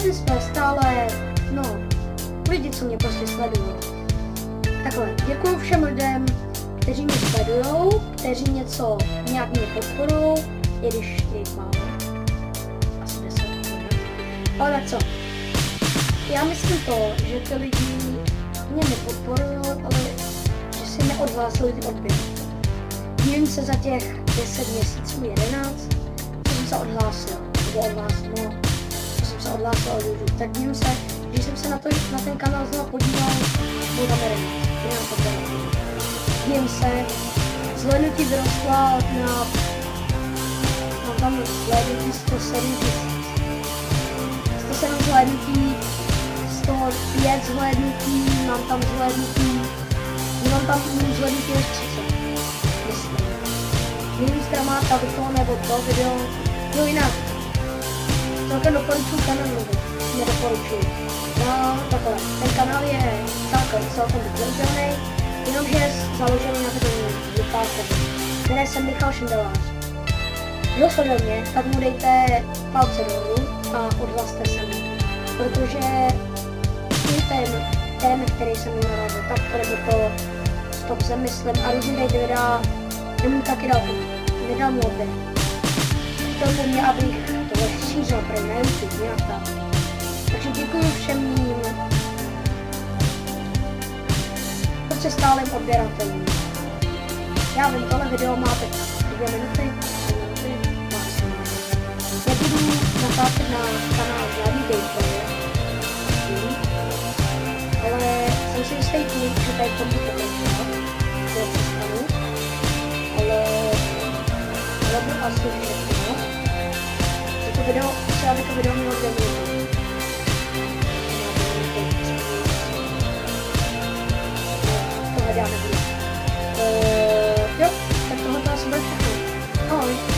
tady jsme stále, no, lidi, co mě prostě sledují. Takhle, děkuji všem lidem, kteří mě sledujou, kteří něco nějak mě podporují, i když jich mám asi 10, ale tak co? Já myslím to, že ty lidi mě nepodporují, ale že si neodhlásili ty odběry. Dívím se za těch 10 měsíců, 11, co jsem se odhlásil, co jsem se odhlásil od YouTube, tak dívím se, když jsem se na ten kanál znovu podíval, byl tam 11, dívím se, zhlédnutí vyrostla na tam zhlédnutí 107 zhlédnutí, 105 zhlédnutí, mám tam zhlédnutí než 30, myslím. Nevím, zda má to nebo to video, no jinak, celkem doporučuji kanál, nedoporučuji. No, takhle, ten kanál je celkem vytvořený, jenomže je založený na takovým vypálkem, které jsem Michal Šindelář. Kdo sleduje mě, tak mu dejte palce dolů a odhlaste se mi, protože ten, který jsem mu narazil, tak to nebo to stop se myslím a různě dejte videa, nemůžu taky nedal mu odběr. Chtěl po mě, abych tohle šířil prej na YouTube, nějak tak. Takže děkuji všem mým prostě stálým odběratelům. Já vím, tohle video má teď 2 minuty, 3 minuty, maximálně. Nebudu natáčet na kanál žádný gameplay, ale jsem si jistý tím, že tady to budu pokračovat, to přestanu, ale budu asi všechno. Aby to video mělo 2 minuty. Tohle já nebudu. Jo, tak tohle to asi bude všechno. Ahoj.